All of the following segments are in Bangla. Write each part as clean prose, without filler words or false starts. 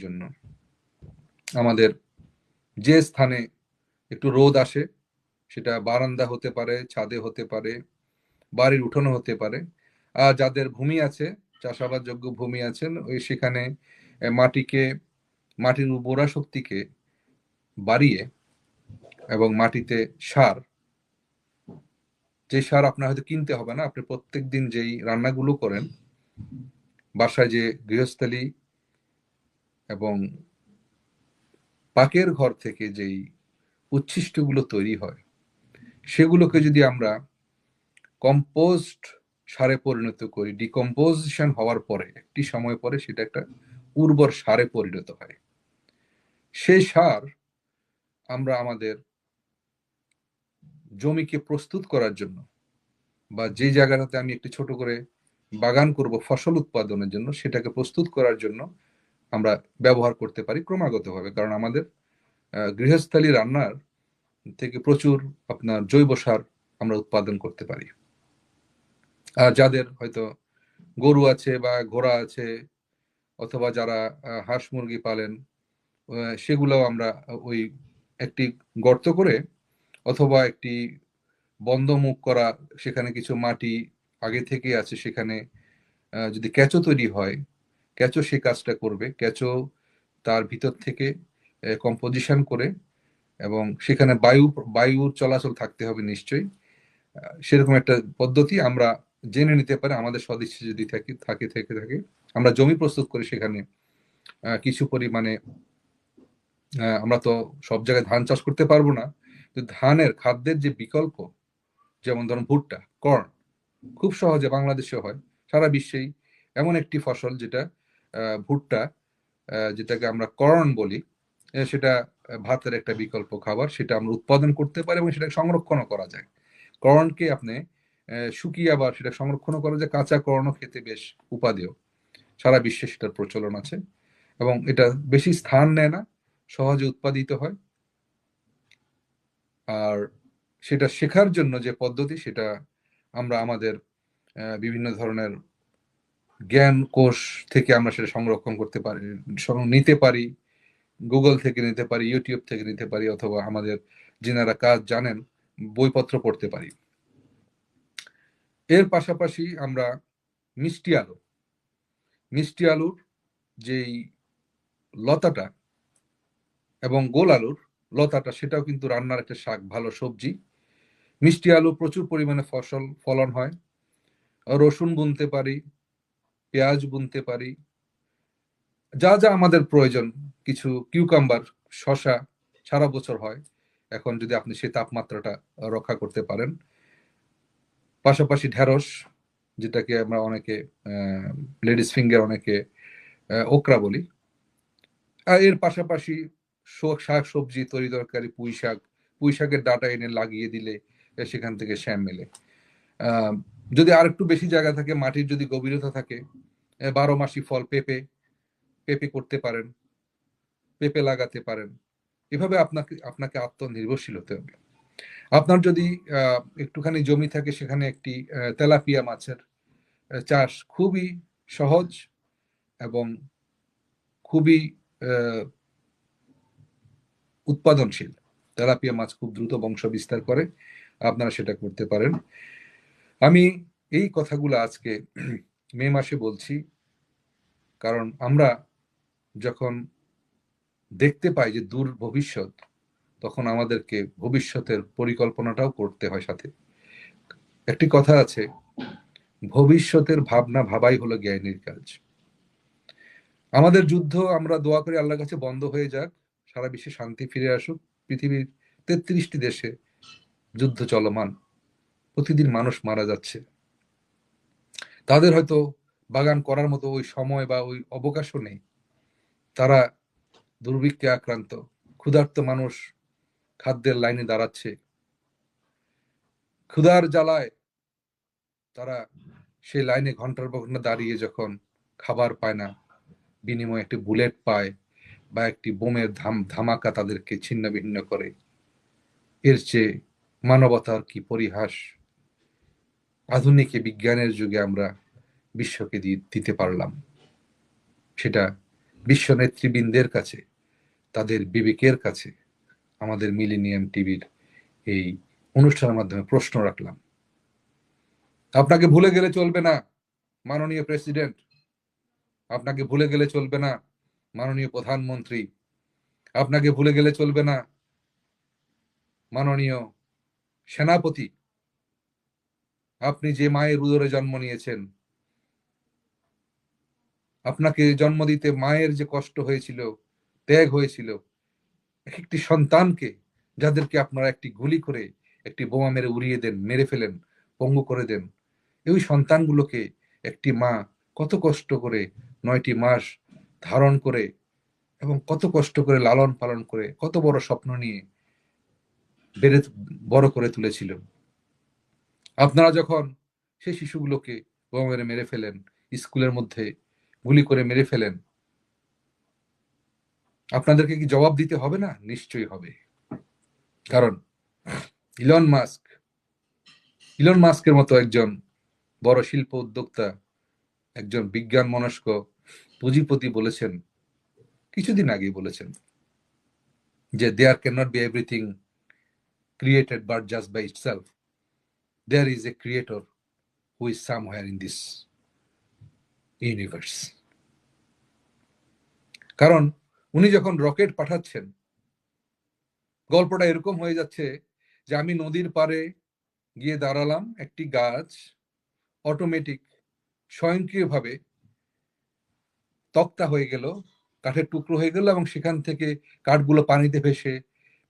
জন্য আমাদের যে স্থানে একটু রোদ আসে, সেটা বারান্দা হতে পারে, ছাদে হতে পারে, বাড়ির উঠোনে হতে পারে। আর যাদের ভূমি আছে, চাষাবাদযোগ্য ভূমি আছেন, ওই সেখানে মাটির উর্বরা শক্তিকে বাড়িয়ে এবং মাটিতে সার, যে সার আপনার হয়তো কিনতে হবে না, আপনি প্রত্যেক দিন যেই রান্নাগুলো করেন বাসায়, যে গৃহস্থালী এবং পাকের ঘর থেকে যেই উচ্ছিষ্টগুলো তৈরি হয়, সেগুলোকে যদি আমরা কম্পোস্ট সারে পরিণত করি, ডিকম্পোজিশন হওয়ার পরে একটি সময় পরে সেটা একটা উর্বর সারে পরিণত হয়। সেই সার আমরা আমাদের জমিকে প্রস্তুত করার জন্য, বা যে জায়গাটাতে আমি একটু ছোট করে বাগান করব ফসল উৎপাদনের জন্য, সেটাকে প্রস্তুত করার জন্য আমরা ব্যবহার করতে পারি ক্রমাগতভাবে। কারণ আমাদের গৃহস্থালী রান্নার থেকে প্রচুর আপনার জৈব সার আমরা উৎপাদন করতে পারি। আর যাদের হয়তো গরু আছে বা ঘোড়া আছে, অথবা যারা হাঁস মুরগি পালেন, সেগুলোও আমরা ওই একটি গর্ত করে অথবা একটি বন্ধ মুখ করা, সেখানে কিছু মাটি আগে থেকে আছে, সেখানে যদি কেঁচো তৈরি হয়, কেঁচো সে কাজটা করবে। কেঁচো তার ভিতর থেকে কম্পোজিশন করে, এবং সেখানে বায়ুর চলাচল থাকতে হবে নিশ্চয়ই। সেরকম একটা পদ্ধতি আমরা জেনে নিতে পারি আমাদের সদিচ্ছা যদি থাকে। আমরা জমি প্রস্তুত করি, সেখানে কিছু পরিমাণে, আমরা তো সব জায়গায় ধান চাষ করতে পারবো না, তো ধানের খাদ্যের যে বিকল্প, যেমন ধরুন ভুট্টা, কর্ন, খুব সহজে বাংলাদেশে হয়, সারা বিশ্বেই এমন একটি ফসল যেটা ভুট্টা, যেটাকে আমরা কর্ন বলি, সেটা ভাতের একটা বিকল্প খাবার, সেটা আমরা উৎপাদন করতে পারি এবং সেটা সংরক্ষণও করা যায়। কর্নকে আপনি শুকিয়ে আবার সেটা সংরক্ষণ করা যায়, কাঁচা কর্ন খেতে বেশ উপাদেয়, সারা বিশ্বে সেটার প্রচলন আছে এবং এটা বেশি স্থান নেয় না, সহজে উৎপাদিত হয়। আর সেটা শেখার জন্য যে পদ্ধতি, সেটা আমরা আমাদের বিভিন্ন ধরনের জ্ঞান কোষ থেকে আমরা সেটা সংরক্ষণ করতে পারি, নিতে পারি, গুগল থেকে নিতে পারি, ইউটিউব থেকে নিতে পারি, অথবা আমাদের যিনারা কাজ জানেন বইপত্র পড়তে পারি। এর পাশাপাশি আমরা মিষ্টি আলুর যেই লতাটা এবং গোল আলুর লতাটা, সেটাও কিন্তু রান্নার একটা শাক, ভালো সবজি। মিষ্টি আলু প্রচুর পরিমাণে ফলন হয়। রসুন বুনতে পারি, পেঁয়াজ বুনতে পারি, যা যা আমাদের প্রয়োজন, কিছু কিউকাম্বার, শশা সারা বছর হয়, এখন যদি আপনি সেই তাপমাত্রাটা রক্ষা করতে পারেন। পাশাপাশি ঢেঁড়স, যেটাকে আমরা অনেকে লেডিস ফিঙ্গার, অনেকে ওকরা বলি। আর এর পাশাপাশি শাক সবজি, তরি তরকারি, পুঁই শাকের ডাটা এনে লাগিয়ে দিলে সেখান থেকে শ্যাম মেলে। যদি আর একটু বেশি জায়গা থাকে, মাটির যদি গভীরতা থাকে, 12 মাসি ফল পেঁপে করতে পারেন, পেঁপে লাগাতে পারেন। এভাবে আপনাকে আত্মনির্ভরশীল হতে হবে। আপনার যদি একটুখানি জমি থাকে, সেখানে একটি তেলাপিয়া মাছের চাষ খুবই সহজ এবং খুবই উৎপাদনশীল। তেলাপিয়া মাছ খুব দ্রুত বংশ বিস্তার করে, আপনারা সেটা করতে পারেন। আমি এই কথাগুলো আজকে মে মাসে বলছি, কারণ আমরা যখন দেখতে পাই যে দূর ভবিষ্যৎ, তখন আমাদেরকে ভবিষ্যতের পরিকল্পনাটাও করতে হয় সাথে। একটি কথা আছে, ভবিষ্যতের ভাবনা ভাবাই হলো জ্ঞানীর কাজ। আমাদের যুদ্ধ, আমরা দোয়া করি আল্লাহর কাছে বন্ধ হয়ে যাক, সারা বিশ্বে শান্তি ফিরে আসুক। পৃথিবীর 33টি দেশে যুদ্ধ চলমান, প্রতিদিন মানুষ মারা যাচ্ছে। তাদের হয়তো বাগান করার মতো ওই সময় বা ওই অবকাশও নেই। তারা দুর্ভিক্ষে আক্রান্ত, ক্ষুধার্ত মানুষ খাদ্যের লাইনে দাঁড়াচ্ছে, ক্ষুধার জ্বালায় তারা সেই লাইনে ঘন্টার পর ঘন্টা দাঁড়িয়ে যখন খাবার পায় না, বিনিময়ে একটি বুলেট পায় বা একটি বোমের ধামাকা তাদেরকে ছিন্ন ভিন্ন করে, এর চেয়ে মানবতার কি পরিহাস আধুনিক বিজ্ঞানের যুগে আমরা বিশ্বকে দিতে পারলাম। সেটা বিশ্ব নেতৃবৃন্দের কাছে, তাদের বিবেকের কাছে আমাদের মিলেনিয়াম টিভির এই অনুষ্ঠানের মাধ্যমে প্রশ্ন রাখলাম। আপনাকে ভুলে গেলে চলবে না মাননীয় প্রেসিডেন্ট, আপনাকে ভুলে গেলে চলবে না মাননীয় প্রধানমন্ত্রী, আপনাকে ভুলে গেলে চলবে না মাননীয় সেনাপতি। আপনি যে মায়ের উদরে জন্ম নিয়েছেন, আপনাকে জন্ম দিতে মায়ের যে কষ্ট হয়েছিল, ত্যাগ হয়েছিল, এক একটি সন্তানকে যাদেরকে আপনারা একটি গুলি করে একটি বোমা মেরে উড়িয়ে দেন, মেরে ফেলেন, পঙ্গু করে দেন, ওই সন্তানগুলোকে একটি মা কত কষ্ট করে 9টি মাস ধারণ করে এবং কত কষ্ট করে লালন পালন করে কত বড় স্বপ্ন নিয়ে বেড়ে বড় করে তুলেছিল। আপনারা যখন সেই শিশুগুলোকে বোমা মেরে মেরে ফেলেন, স্কুলের মধ্যে গুলি করে মেরে ফেলেন, আপনাদেরকে কি জবাব দিতে হবে না? নিশ্চয়ই হবে। কারণ ইলন মাস্ক ইলন মাস্কের মতো একজন বড় শিল্প উদ্যোক্তা, একজন বিজ্ঞান মনস্ক পুঁজিপতি বলেছেন, কিছুদিন আগেই বলেছেন যে there can not be everything created but just by itself. There is a creator who is somewhere in this universe. কারণ উনি যখন রকেট পাঠাচ্ছেন, গল্পটা এরকম হয়ে যাচ্ছে যে আমি নদীর পাড়ে গিয়ে দাঁড়ালাম, একটি গাছ অটোমেটিক স্বয়ংক্রিয়ভাবে তক্তা হয়ে গেল, কাঠের টুকরো হয়ে গেল, এবং সেখান থেকে কাঠগুলো পানিতে ভেসে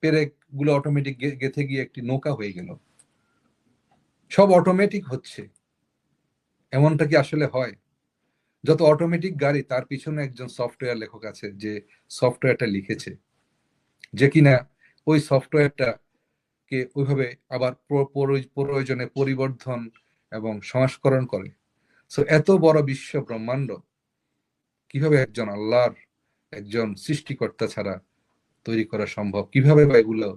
পেরেকগুলো অটোমেটিক গেথে গিয়ে একটি নৌকা হয়ে গেল। সব অটোমেটিক হচ্ছে, এমনটা কি আসলে হয়? যত অটোমেটিক গাড়ি, তার পিছনে একজন সফটওয়্যার লেখক আছে যে সফটওয়্যারটা লিখেছে, যে কিনা ওই সফটওয়্যারটাকে ওইভাবে আবার প্রয়োজনে পরিবর্ধন এবং সংস্করণ করে। সো এত বড় বিশ্ব ব্রহ্মাণ্ড কিভাবে একজন আল্লাহর, একজন সৃষ্টিকর্তা ছাড়া তৈরি করা সম্ভব? কিভাবে বা এগুলো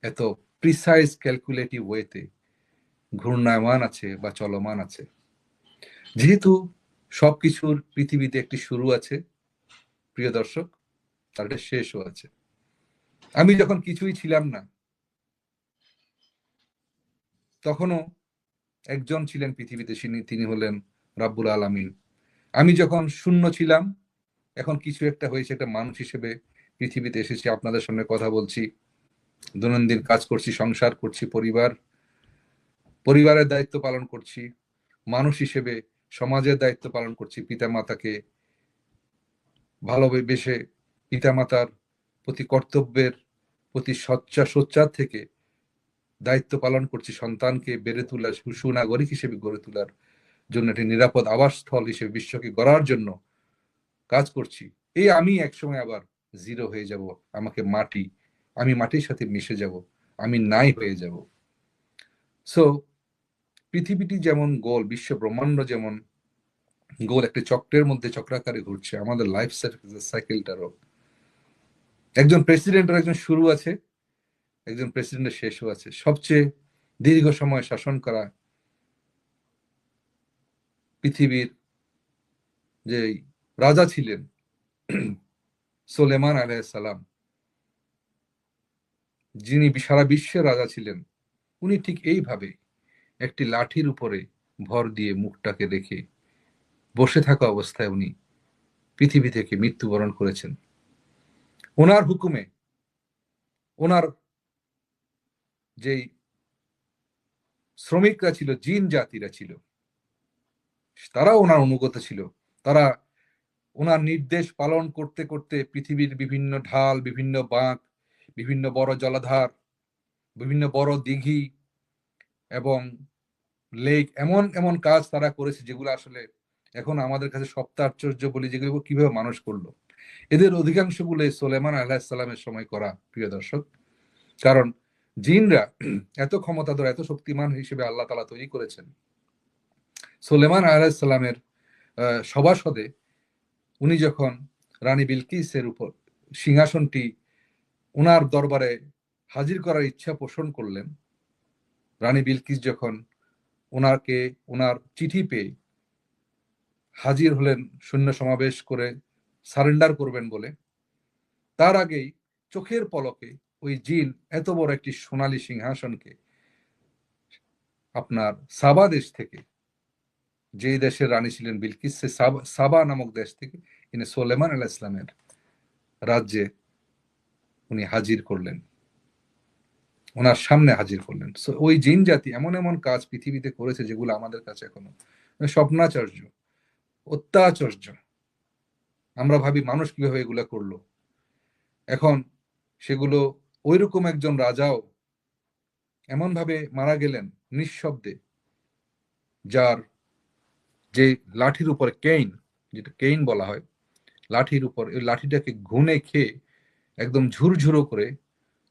এত প্রিসাইজ ক্যালকুলেটিভ ওয়েতে ঘূর্ণায়মান আছে বা চলমান আছে? যেহেতু সবকিছুর পৃথিবীতে একটি শুরু আছে প্রিয় দর্শক, তার একটা শেষও আছে। আমি যখন কিছুই ছিলাম না, তখনও একজন ছিলেন পৃথিবীতে, তিনি হলেন রাব্বুল আলামিন। আমি যখন শূন্য ছিলাম, এখন কিছু একটা হয়েছে, একটা মানুষ হিসেবে পৃথিবীতে এসেছি, আপনাদের সামনে কথা বলছি, দৈনন্দিন কাজ করছি, সংসার করছি, পরিবারের দায়িত্ব পালন করছি, মানুষ হিসেবে সমাজের দায়িত্ব পালন করছি, পিতামাতাকে ভালোবেসে পিতামাতার প্রতি কর্তব্যের প্রতি সোচ্চার থেকে দায়িত্ব পালন করছি, সন্তানকে বেড়ে তোলা, সুনাগরিক হিসেবে গড়ে তোলার জন্য একটি নিরাপদ আবাসস্থল হিসেবে বিশ্বকে গড়ার জন্য কাজ করছি। এই আমি একসময় আবার জিরো হয়ে যাব, আমি মাটির সাথে মিশে যাব, আমি নাই হয়ে যাব। সো পৃথিবীটি যেমন গোল, বিশ্ব ব্রহ্মাণ্ড যেমন গোল, একটি চক্রের মধ্যে চক্রাকারে ঘুরছে, আমাদের লাইফ সাইকেলটারও একজন প্রেসিডেন্টের একজন শুরু আছে, একজন প্রেসিডেন্টের শেষও আছে। সবচেয়ে দীর্ঘ সময় শাসন করা পৃথিবীর যে রাজা ছিলেন সুলেমান আলাইহিস সালাম, যিনি সারা বিশ্বের রাজা ছিলেন, উনি ঠিক এইভাবে একটি লাঠির উপরে ভর দিয়ে মুখটাকে রেখে বসে থাকা অবস্থায় উনি পৃথিবী থেকে মৃত্যুবরণ করেছেন। ওনার হুকুমে ওনার যেই শ্রমিকরা ছিল, জিন জাতিরা ছিল, তারাও ওনার অনুগত ছিল। তারা ওনার নির্দেশ পালন করতে করতে পৃথিবীর বিভিন্ন ঢাল, বিভিন্ন বাঁক, বিভিন্ন বড় জলাধার, বিভিন্ন বড় দিঘি এবং লেক, এমন এমন কাজ তারা করেছে যেগুলো আসলে এখন আমাদের কাছে সপ্তাশ্চর্য বলি, যেগুলো কিভাবে মানুষ করলো। এদের অধিকাংশগুলো সুলেমান আলাইহিস সালামের সময় করা প্রিয় দর্শক। কারণ জিনরা এত ক্ষমতাধর, এত শক্তিমান হিসেবে আল্লাহ তাআলা তৈরি করেছেন। সুলেমান আলাইহিস সালামের সভাসদে উনি যখন রানী বিলকিসের উপর সিংহাসনটি ওনার দরবারে হাজির করার ইচ্ছা পোষণ করলেন, রানী বিলকিস যখন ওনার চিঠি পেয়ে হাজির হলেন, সৈন্য সমাবেশ করে সারেন্ডার করবেন বলে, তার আগেই চোখের পলকে ওই জিন এত বড় একটি সোনালী সিংহাসনকে আপনার সাবা দেশ থেকে, যে দেশের রানী ছিলেন বিলকিস, সে সাবা নামক দেশ থেকে ইনি সোলেমান আলাইহিস ইসলামের রাজ্যে উনি হাজির করলেন, ওনার সামনে হাজির করলেন। ওই জিন জাতি এমন এমন কাজ পৃথিবীতে করেছে যেগুলো আমাদের কাছে এখনো স্বপ্নাচার্য, অত্যাচার্য। আমরা ভাবি মানুষ কিভাবে এগুলা করলো। এখন সেগুলো ওইরকম একজন রাজাও এমন ভাবে মারা গেলেন নিঃশব্দে, যার যে লাঠির উপরে কেইন, যেটা কেইন বলা হয়, লাঠির উপর, ওই লাঠিটাকে ঘুনে খেয়ে একদম ঝুরঝুরো করে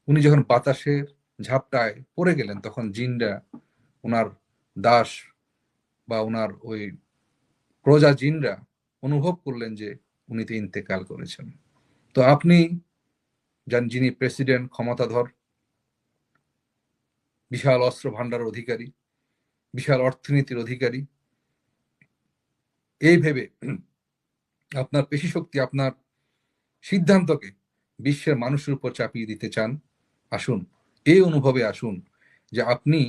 উনি যখন বাতাসের ঝাপটায় পড়ে গেলেন, তখন জিনরা, ওনার দাস বা ওনার ওই প্রজা জিনরা অনুভব করলেন যে উনি তো ইন্তেকাল করেছেন। তো আপনি যিনি প্রেসিডেন্ট, ক্ষমতাধর, বিশাল অস্ত্র ভান্ডার অধিকারী, বিশাল অর্থনীতির অধিকারী, এই ভেবে আপনার পেশি শক্তি, আপনার সিদ্ধান্তকে বিশ্বের মানুষের উপর চাপিয়ে দিতে চান, আসুন এই অনুভবে আসুন যে আপনি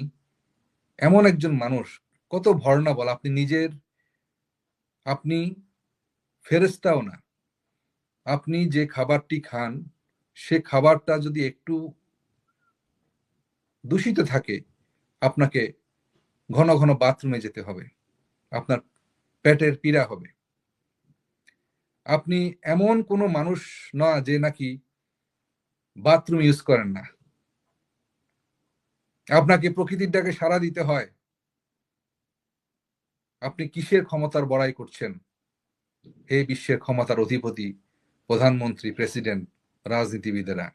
এমন একজন মানুষ, কত ভর না বলা, আপনি ফেরেশতাও না। আপনি যে খাবারটি খান, সে খাবারটা যদি একটু দূষিত থাকে, আপনাকে ঘন ঘন বাথরুমে যেতে হবে, আপনার পেটের পীড়া হবে। আপনি এমন কোনো মানুষ না যে নাকি বাথরুম ইউজ করেন না। আপনাকে প্রকৃতির ডাকে সাড়া দিতে হয়। আপনি কিসের ক্ষমতার বড়াই করছেন হে বিশ্বের ক্ষমতার অধিপতি, প্রধানমন্ত্রী, প্রেসিডেন্ট, রাজনীতিবিদেরা?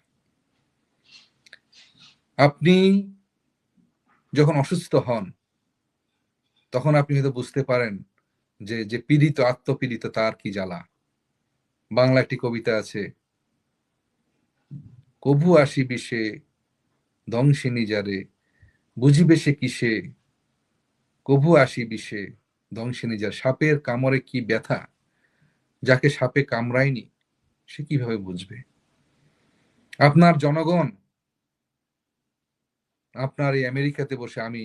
আপনি যখন অসুস্থ হন, তখন আপনি হয়তো বুঝতে পারেন যে যে পীড়িত, আত্মপীড়িত, তার কি জ্বালা। বাংলা একটি কবিতা আছে, কভু আসি বিষে ধ্বংসিনী যারে, বুঝিবে সে কিসে, কভু আসি বিষে ধ্বংসিনী যার। সাপের কামড়ে কি ব্যথা, যাকে সাপে কামড়ায়নি সে কিভাবে বুঝবে? আপনার জনগণ, আপনার এই আমেরিকাতে বসে আমি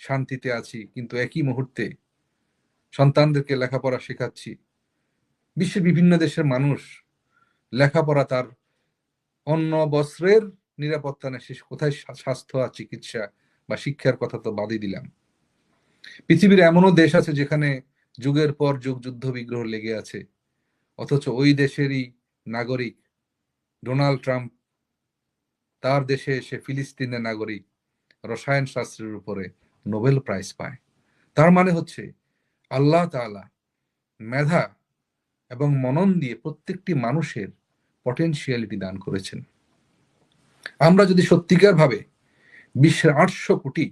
শান্তিতে আছি, কিন্তু একই মুহূর্তে সন্তানদেরকে লেখাপড়া শেখাচ্ছি। বিশ্বের বিভিন্ন দেশের মানুষ লেখাপড়া, তার অন্ন বস্ত্রের নিরাপত্তা নেই, সে কোথায় স্বাস্থ্য আর চিকিৎসা বা শিক্ষার কথা তো বাদই দিলাম। পৃথিবীর এমনও দেশ আছে যেখানে যুগের পর যুগ যুদ্ধ বিগ্রহ লেগে আছে, অথচ ওই দেশেরই নাগরিক ডোনাল্ড ট্রাম্প, তার দেশে এসে ফিলিস্তিনের নাগরিক রসায়ন শাস্ত্রের উপরে নোবেল প্রাইজ পায়। তার মানে হচ্ছে আল্লাহ তাআলা মেধা এবং মনন দিয়ে প্রত্যেকটি মানুষের পটেনশিয়ালিটি দান করেছেন। আমরা যদি সত্যিকার ভাবে বিশ্বের 800 কোটি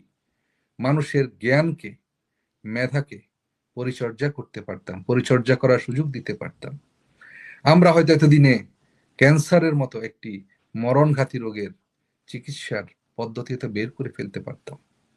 মানুষের জ্ঞানকে, মেধাকে পরিচর্যা করতে পারতাম, পরিচর্যা করার সুযোগ দিতে পারতাম, আমরা হয়তো এতদিনে ক্যান্সারের মতো একটি মরণঘাতী রোগের চিকিৎসার পদ্ধতি তো বের করে ফেলতে পারতাম।